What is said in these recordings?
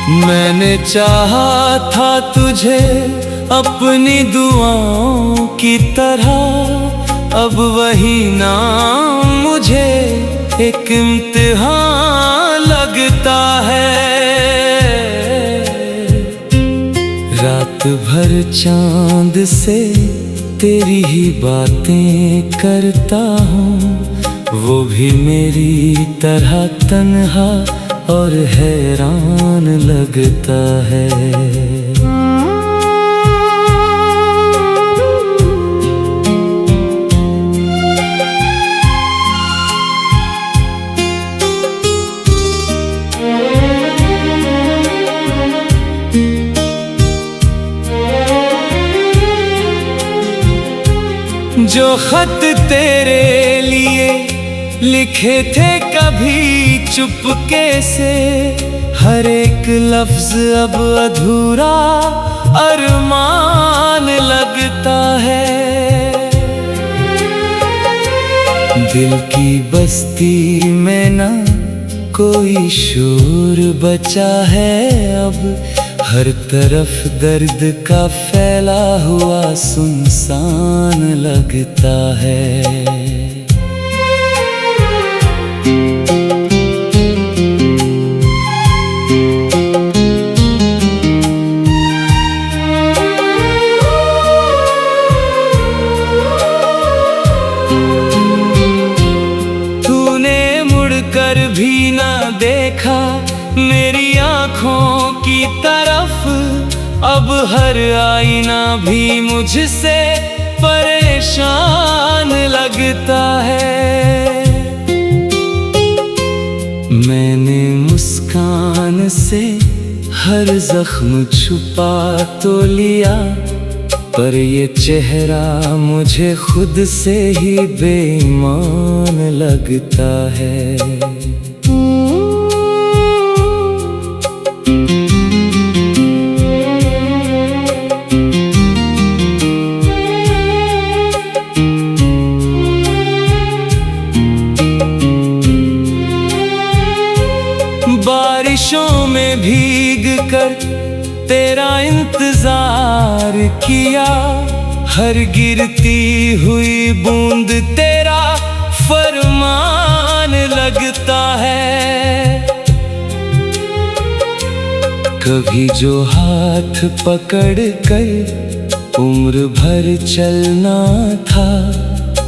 मैंने चाहा था तुझे अपनी दुआओं की तरह, अब वही नाम मुझे एक इम्तिहान लगता है। रात भर चांद से तेरी ही बातें करता हूँ, वो भी मेरी तरह तन्हा और हैरान लगता है। जो खत तेरे लिए लिखे थे कभी चुपके से, हर एक लफ्ज अब अधूरा अरमान लगता है। दिल की बस्ती में ना कोई शोर बचा है अब, हर तरफ दर्द का फैला हुआ सुनसान लगता है। तूने मुड़कर भी ना देखा मेरी आँखों की तरफ, अब हर आईना भी मुझसे परेशान लगता है। मैंने मुस्कान से हर जख्म छुपा तो लिया, पर ये चेहरा मुझे खुद से ही बेईमान लगता है। बारिशों में भीग कर तेरा इंतजार किया, हर गिरती हुई बूंद तेरा फरमान लगता है। कभी जो हाथ पकड़ कर उम्र भर चलना था,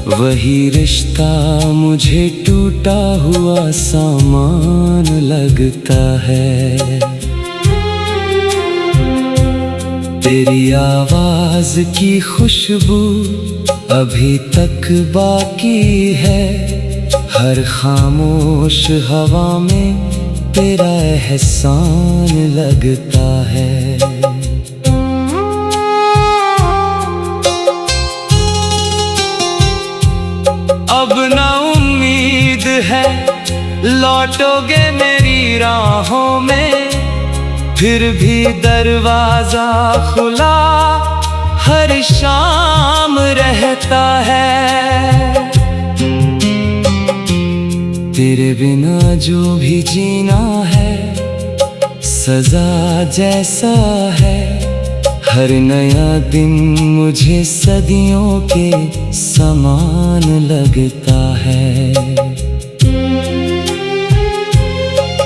वही रिश्ता मुझे टूटा हुआ सामान लगता है। तेरी आवाज की खुशबू अभी तक बाकी है, हर खामोश हवा में तेरा एहसान लगता है। अब ना उम्मीद है लौटोगे मेरी राहों में, फिर भी दरवाजा खुला हर शाम रहता है। तेरे बिना जो भी जीना है सजा जैसा है, हर नया दिन मुझे सदियों के समान लगता है।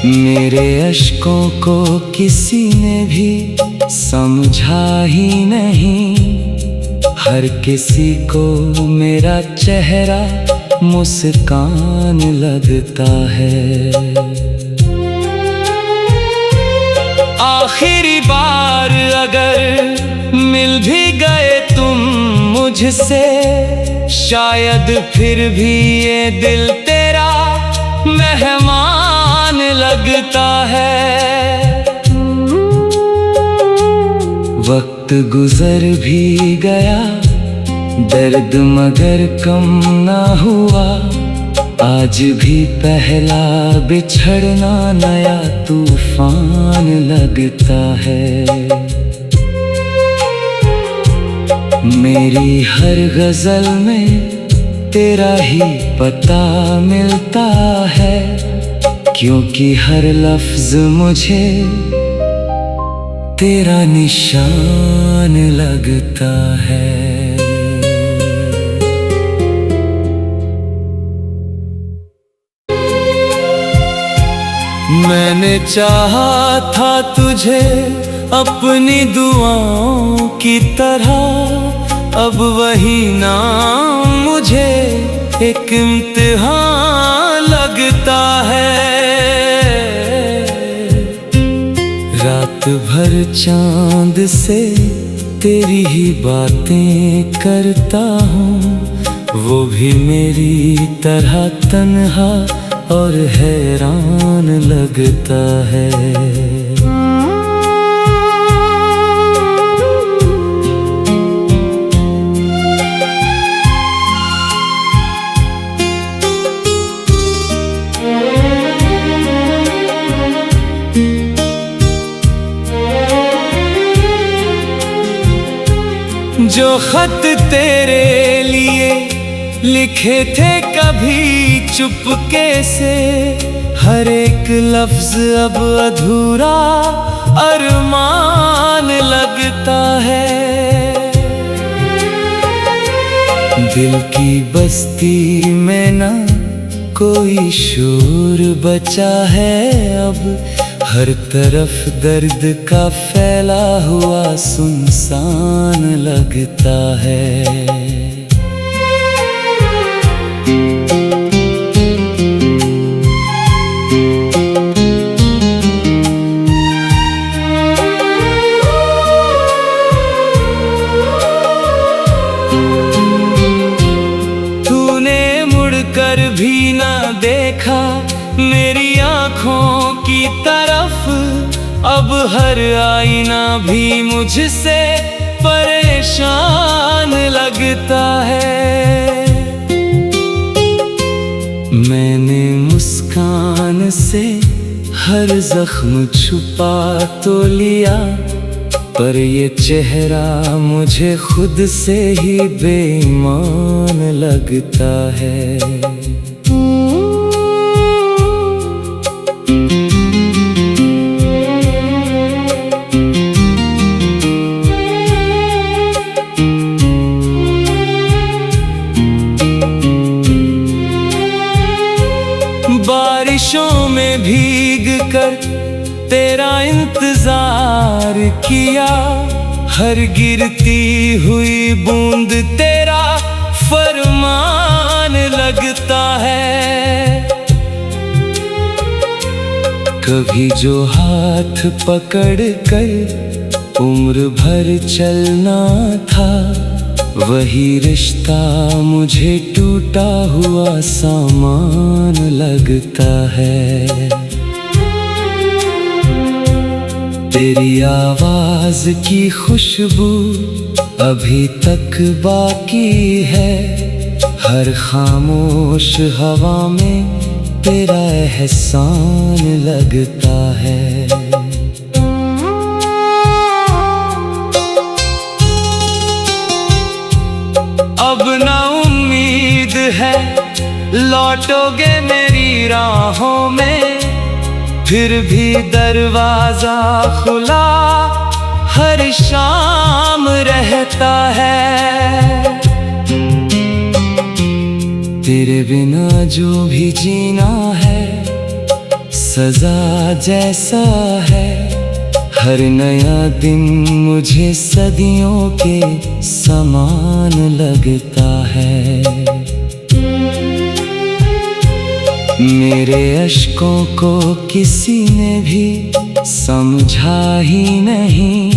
मेरे अश्कों को किसी ने भी समझा ही नहीं, हर किसी को मेरा चेहरा मुस्कान लगता है। आखिरी बार अगर मिल भी गए तुम मुझसे, शायद फिर भी ये दिल तेरा मेहमान लगता है। वक्त गुजर भी गया, दर्द मगर कम ना हुआ, आज भी पहला बिछड़ना नया तूफान लगता है। मेरी हर गजल में तेरा ही पता मिलता है, क्योंकि हर लफ्ज मुझे तेरा निशान लगता है। मैंने चाहा था तुझे अपनी दुआओं की तरह, अब वही नाम मुझे एक इम्तिहान लगता है। रात भर चांद से तेरी ही बातें करता हूँ, वो भी मेरी तरह तन्हा और हैरान लगता है। जो खत तेरे लिए लिखे थे कभी चुपके से, हर एक लफ्ज अब अधूरा अरमान लगता है। दिल की बस्ती में ना कोई शोर बचा है अब, हर तरफ दर्द का फैला हुआ सुनसान लगता है। तूने मुड़कर भी ना देखा मेरी आँखों की तरफ, अब हर आईना भी मुझसे परेशान लगता है। मैंने मुस्कान से हर जख्म छुपा तो लिया, पर ये चेहरा मुझे खुद से ही बेईमान लगता है। बारिशों में भीग कर तेरा इंतजार किया, हर गिरती हुई बूंद तेरा फरमान लगता है। कभी जो हाथ पकड़ कर उम्र भर चलना था, वही रिश्ता मुझे टूटा हुआ सामान लगता है। तेरी आवाज की खुशबू अभी तक बाकी है, हर खामोश हवा में तेरा एहसान लगता है। अब ना उम्मीद है लौटोगे मेरी राहों में, फिर भी दरवाजा खुला हर शाम रहता है। तेरे बिना जो भी जीना है सजा जैसा है, हर नया दिन मुझे सदियों के समान लगता है। मेरे अश्कों को किसी ने भी समझा ही नहीं,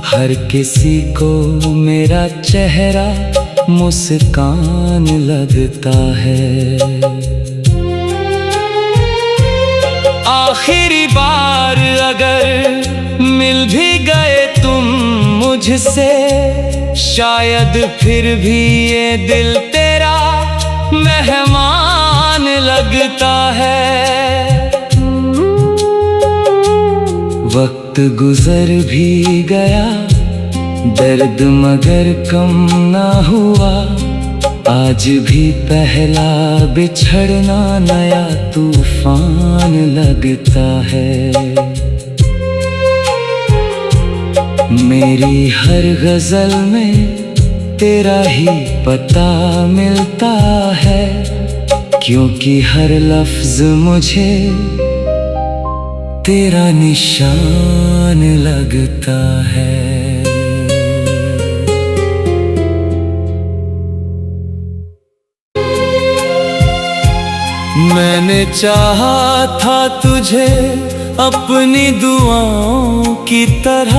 हर किसी को मेरा चेहरा मुस्कान लगता है। आखिरी बार अगर मिल भी गए तुम मुझसे, शायद फिर भी ये दिल तेरा मेहमान लगता है। वक्त गुजर भी गया, दर्द मगर कम ना हुआ, आज भी पहला बिछड़ना नया तूफान लगता है। मेरी हर गजल में तेरा ही पता मिलता है, क्योंकि हर लफ्ज मुझे तेरा निशान लगता है। मैंने चाहा था तुझे अपनी दुआओं की तरह,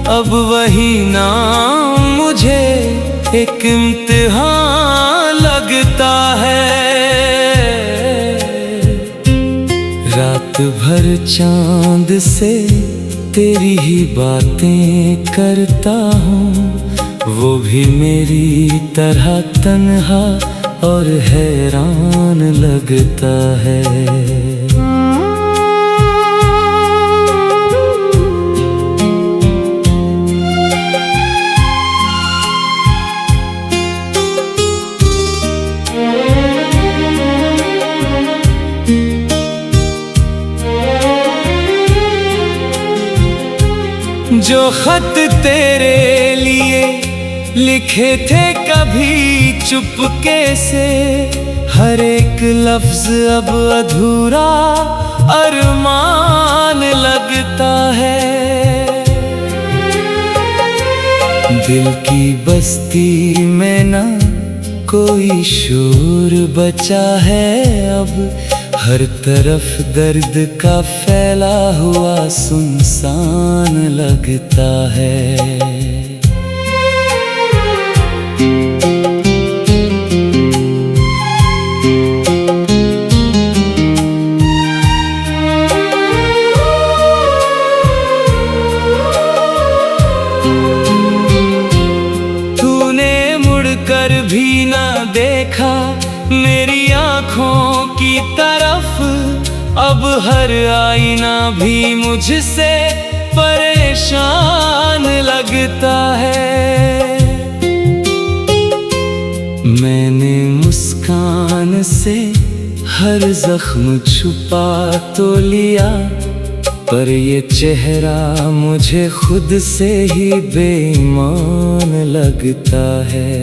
अब वही नाम मुझे एक इम्तिहान लगता है। रात भर चांद से तेरी ही बातें करता हूँ, वो भी मेरी तरह तन्हा और हैरान लगता है। जो खत तेरे लिए लिखे थे कभी चुपके से, हर एक लफ्ज अब अधूरा अरमान लगता है। दिल की बस्ती में ना कोई शोर बचा है अब, हर तरफ दर्द का फैला हुआ सुनसान लगता है। कर भी ना देखा मेरी आँखों की तरफ, अब हर आईना भी मुझसे परेशान लगता है। मैंने मुस्कान से हर जख्म छुपा तो लिया, पर ये चेहरा मुझे खुद से ही बेईमान लगता है।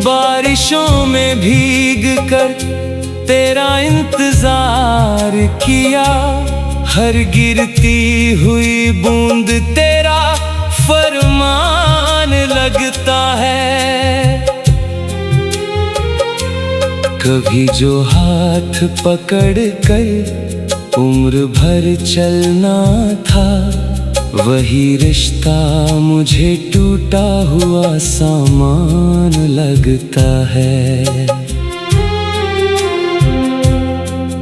बारिशों में भीग कर तेरा इंतजार किया, हर गिरती हुई बूंद तेरा फरमान लगता है। कभी जो हाथ पकड़ कर उम्र भर चलना था, वही रिश्ता मुझे टूटा हुआ सामान लगता है।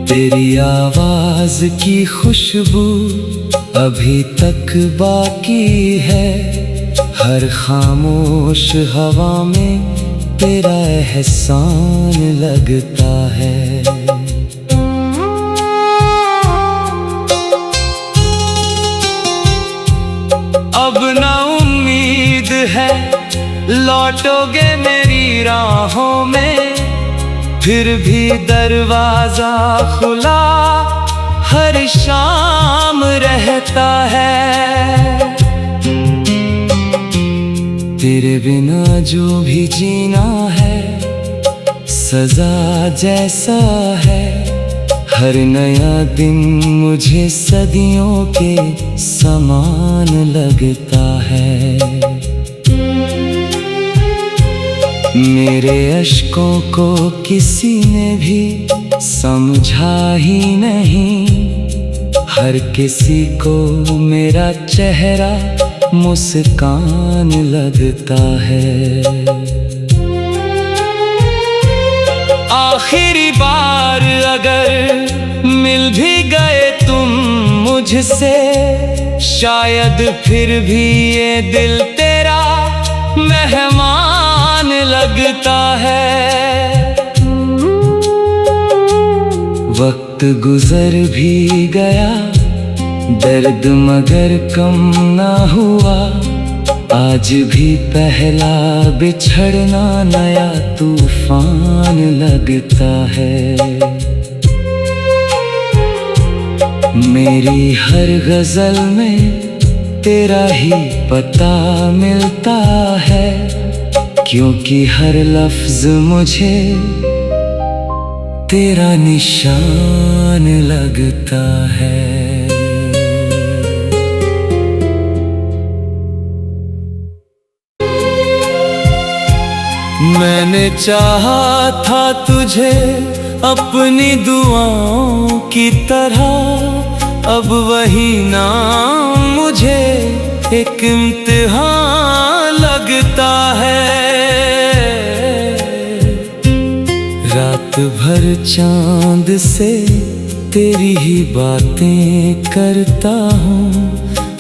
तेरी आवाज की खुशबू अभी तक बाकी है, हर खामोश हवा में तेरा एहसान लगता है। अब ना उम्मीद है लौटोगे मेरी राहों में, फिर भी दरवाजा खुला हर शाम रहता है। तेरे बिना जो भी जीना है सजा जैसा है, हर नया दिन मुझे सदियों के समान लगता है। मेरे अश्कों को किसी ने भी समझा ही नहीं, हर किसी को मेरा चेहरा मुस्कान लगता है। आखिरी बार अगर मिल भी गए तुम मुझसे, शायद फिर भी ये दिल तेरा मेहमान लगता है। वक्त गुजर भी गया, दर्द मगर कम ना हुआ, आज भी पहला बिछड़ना नया तूफान लगता है। मेरी हर गजल में तेरा ही पता मिलता है, क्योंकि हर लफ्ज मुझे तेरा निशान लगता है। मैंने चाहा था तुझे अपनी दुआओं की तरह, अब वही नाम मुझे एक इम्तिहान लगता है। रात भर चांद से तेरी ही बातें करता हूँ,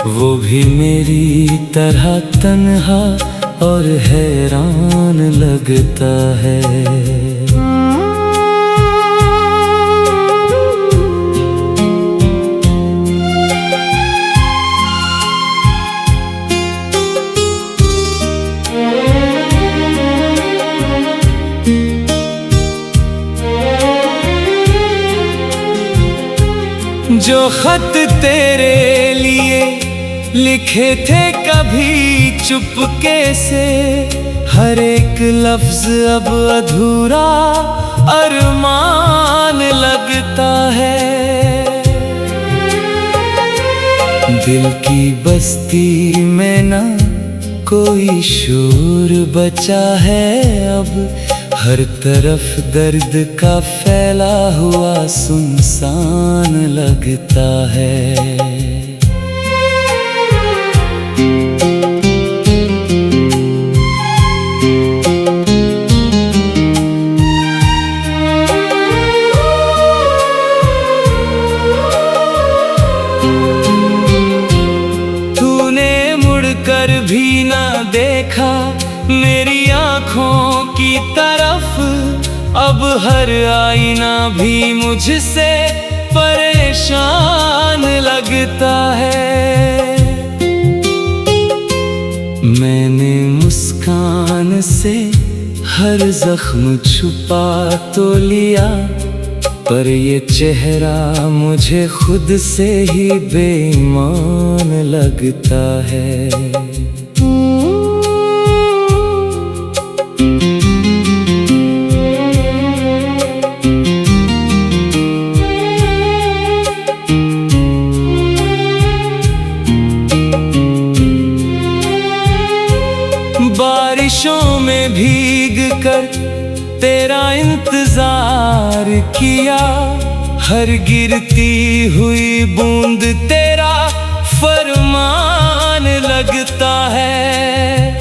वो भी मेरी तरह तन्हा और हैरान लगता है। जो खत तेरे लिए लिखे थे कभी चुपके से, हर एक लफ्ज अब अधूरा अरमान लगता है। दिल की बस्ती में ना कोई शोर बचा है अब, हर तरफ दर्द का फैला हुआ सुनसान लगता है। तूने मुड़कर भी ना देखा मेरी आँखों की तरफ, अब हर आईना भी मुझसे परेशान लगता है। मैंने मुस्कान से हर जख्म छुपा तो लिया, पर ये चेहरा मुझे खुद से ही बेईमान लगता है। बारिशों में भीग कर तेरा इंतजार किया, हर गिरती हुई बूंद तेरा फरमान लगता है।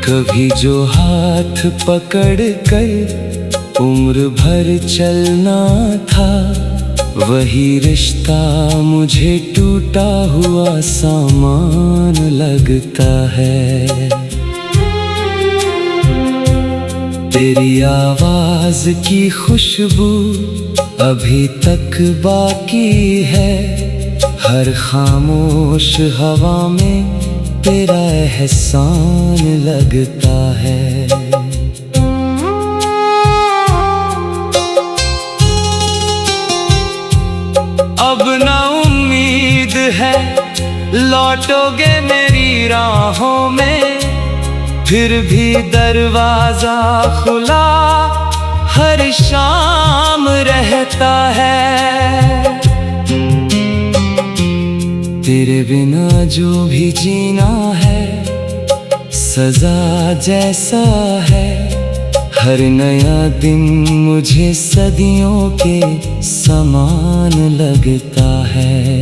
कभी जो हाथ पकड़ कर उम्र भर चलना था, वही रिश्ता मुझे टूटा हुआ सामान लगता है। तेरी आवाज की खुशबू अभी तक बाकी है, हर खामोश हवा में तेरा एहसान लगता है। अब ना उम्मीद है लौटोगे मेरी राहों में, फिर भी दरवाजा खुला हर शाम रहता है। तेरे बिना जो भी जीना है सजा जैसा है, हर नया दिन मुझे सदियों के समान लगता है।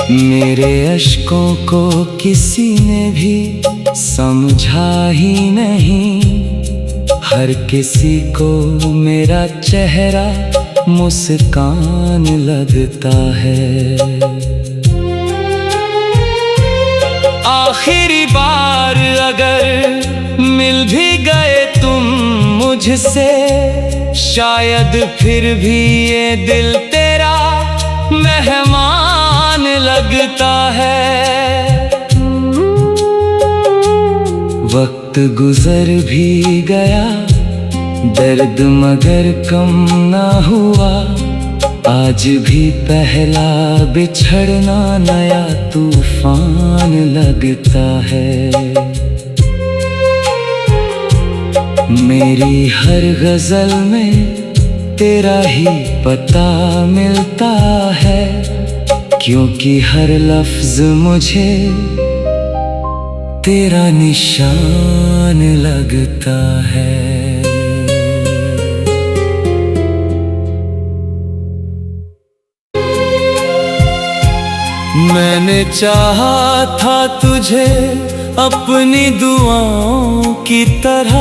मेरे अश्कों को किसी ने भी समझा ही नहीं, हर किसी को मेरा चेहरा मुस्कान लगता है। आखिरी बार अगर मिल भी गए तुम मुझसे, शायद फिर भी ये दिल तेरा मेहमान लगता है। वक्त गुजर भी गया, दर्द मगर कम ना हुआ। आज भी पहला बिछड़ना नया तूफान लगता है। मेरी हर गजल में तेरा ही पता मिलता है, क्योंकि हर लफ्ज मुझे तेरा निशान लगता है। मैंने चाहा था तुझे अपनी दुआओं की तरह,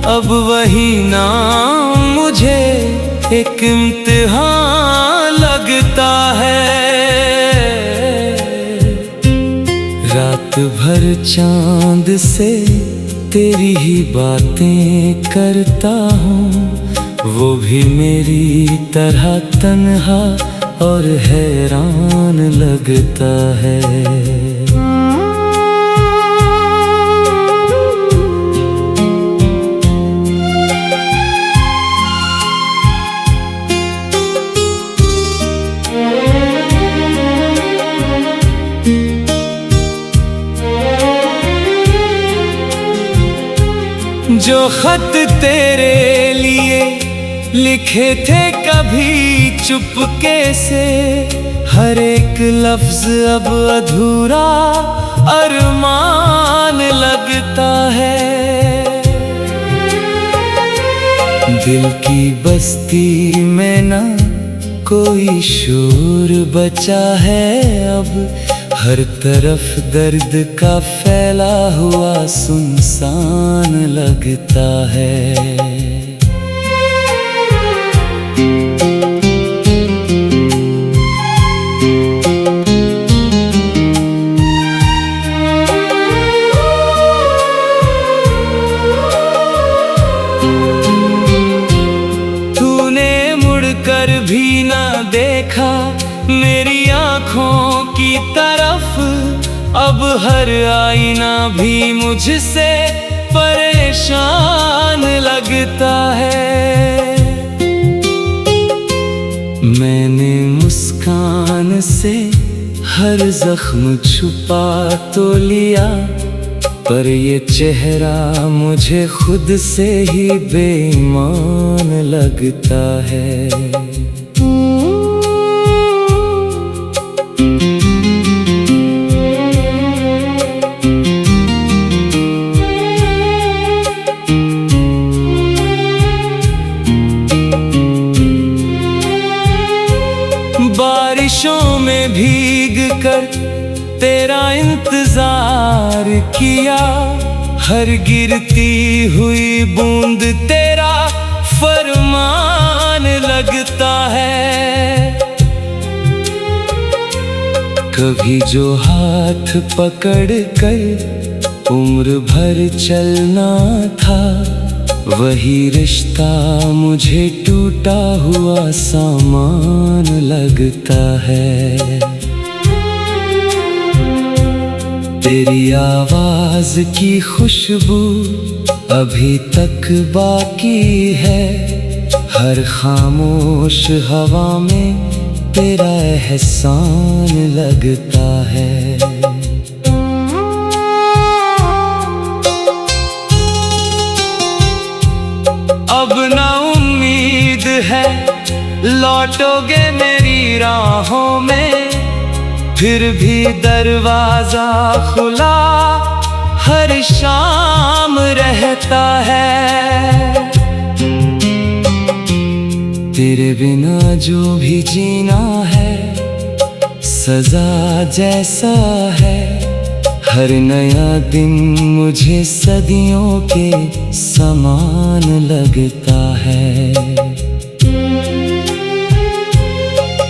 अब वही नाम मुझे एक इम्तिहान लगता है। रात भर चांद से तेरी ही बातें करता हूँ, वो भी मेरी तरह तन्हा और हैरान लगता है। जो खत तेरे लिए लिखे थे कभी चुपके से, हर एक लफ्ज अब अधूरा अरमान लगता है। दिल की बस्ती में ना कोई शोर बचा है अब, हर तरफ दर्द का फैला हुआ सुनसान लगता है। कर भी ना देखा मेरी आँखों की तरफ, अब हर आईना भी मुझसे परेशान लगता है। मैंने मुस्कान से हर जख्म छुपा तो लिया, पर ये चेहरा मुझे खुद से ही बेईमान लगता है। बारिशों में भीग कर तेरा इंतजार किया, हर गिरती हुई बूंद तेरा फरमान लगता है। कभी जो हाथ पकड़ कर उम्र भर चलना था, वही रिश्ता मुझे टूटा हुआ सामान लगता है। तेरी आवाज की खुशबू अभी तक बाकी है, हर खामोश हवा में तेरा एहसान लगता है। अब ना उम्मीद है लौटोगे मेरी राहों में, फिर भी दरवाजा खुला हर शाम रहता है। तेरे बिना जो भी जीना है सजा जैसा है, हर नया दिन मुझे सदियों के समान लगता है।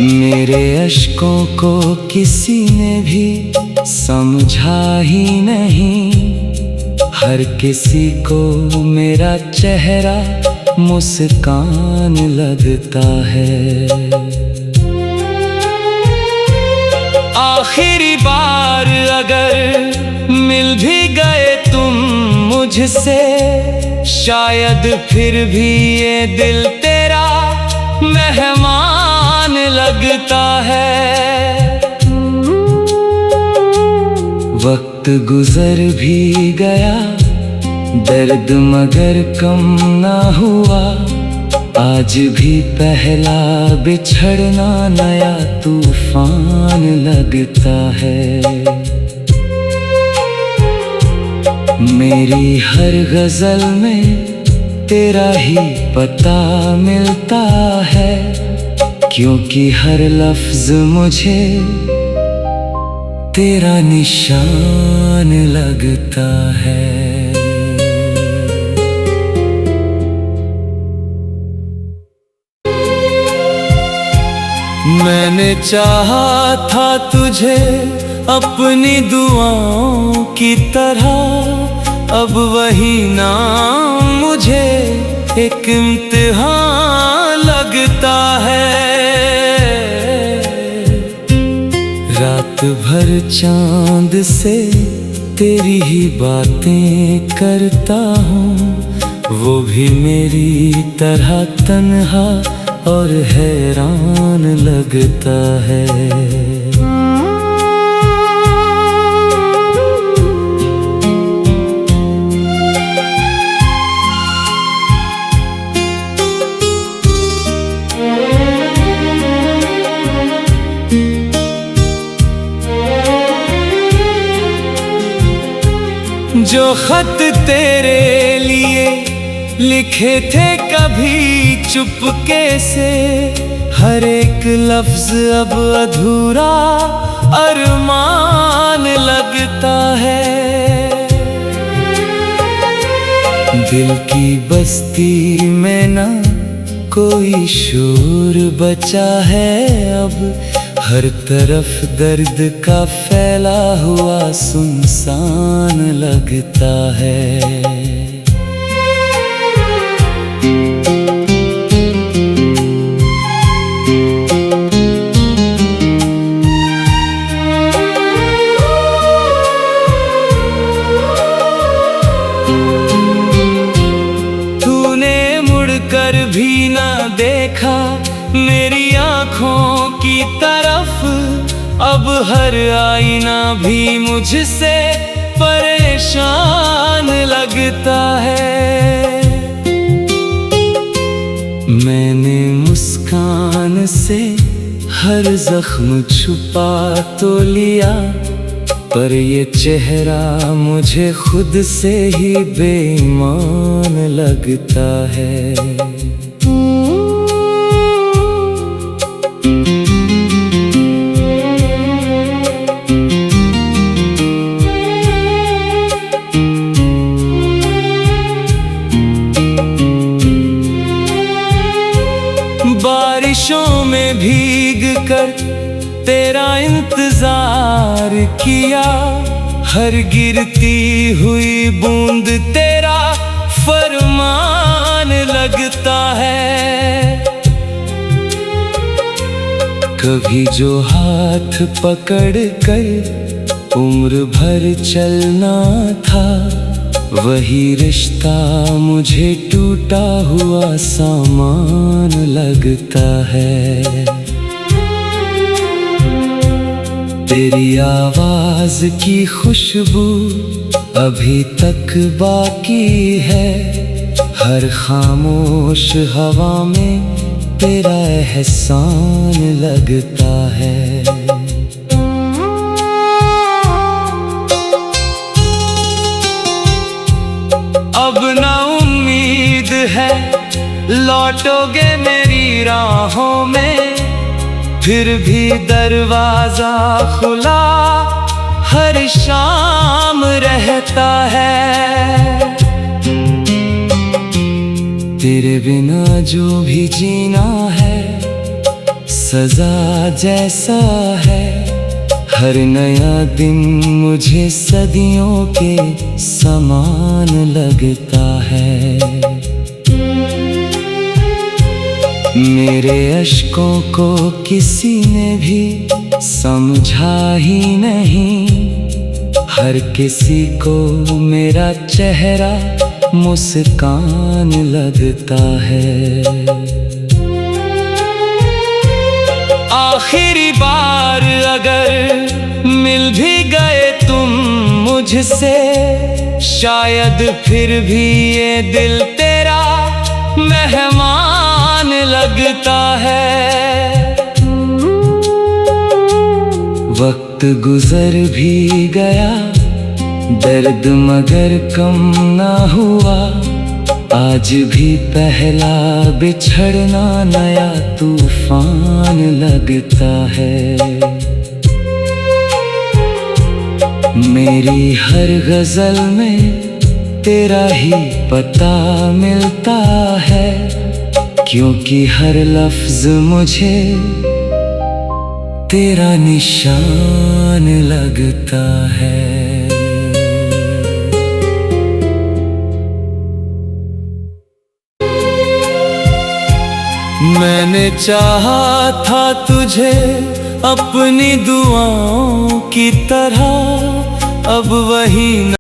मेरे अश्कों को किसी ने भी समझा ही नहीं, हर किसी को मेरा चेहरा मुस्कान लगता है। आखिरी बार अगर मिल भी गए तुम मुझसे, शायद फिर भी ये दिल तेरा मेहमान लगता है। वक्त गुजर भी गया, दर्द मगर कम ना हुआ, आज भी पहला बिछड़ना नया तूफान लगता है। मेरी हर गजल में तेरा ही पता मिलता है, क्योंकि हर लफ्ज मुझे तेरा निशान लगता है। मैंने चाहा था तुझे अपनी दुआओं की तरह, अब वही नाम मुझे एक इम्तिहान लगता है। रात भर चांद से तेरी ही बातें करता हूँ, वो भी मेरी तरह तन्हा और हैरान लगता है। जो खत तेरे लिए लिखे थे कभी चुपके से, हर एक लफ्ज अब अधूरा अरमान लगता है। दिल की बस्ती में ना कोई शोर बचा है अब, हर तरफ दर्द का फैला हुआ सुनसान लगता है। तूने मुड़कर भी ना देखा मेरी आँखों की तरफ, अब हर आईना भी मुझसे परेशान लगता है। मैंने मुस्कान से हर जख्म छुपा तो लिया, पर ये चेहरा मुझे खुद से ही बेईमान लगता है। बारिशों में भीग कर तेरा इंतजार किया, हर गिरती हुई बूंद तेरा फरमान लगता है। कभी जो हाथ पकड़ कर उम्र भर चलना था, वही रिश्ता मुझे टूटा हुआ सामान लगता है। तेरी आवाज की खुशबू अभी तक बाकी है, हर खामोश हवा में तेरा एहसान लगता है। अब ना उम्मीद है लौटोगे मेरी राहों में, फिर भी दरवाजा खुला हर शाम रहता है। तेरे बिना जो भी जीना है सजा जैसा है, हर नया दिन मुझे सदियों के समान लगता है। मेरे अश्कों को किसी ने भी समझा ही नहीं। हर किसी को मेरा चेहरा मुस्कान लगता है। आखिरी बार अगर मिल भी गए तुम मुझसे, शायद फिर भी ये दिल तेरा मेहमान लगता है। वक्त गुजर भी गया, दर्द मगर कम ना हुआ। आज भी पहला बिछड़ना नया तूफान लगता है। मेरी हर गजल में तेरा ही पता मिलता है, क्योंकि हर लफ्ज मुझे तेरा निशान लगता है। मैंने चाहा था तुझे अपनी दुआओं की तरह, अब वही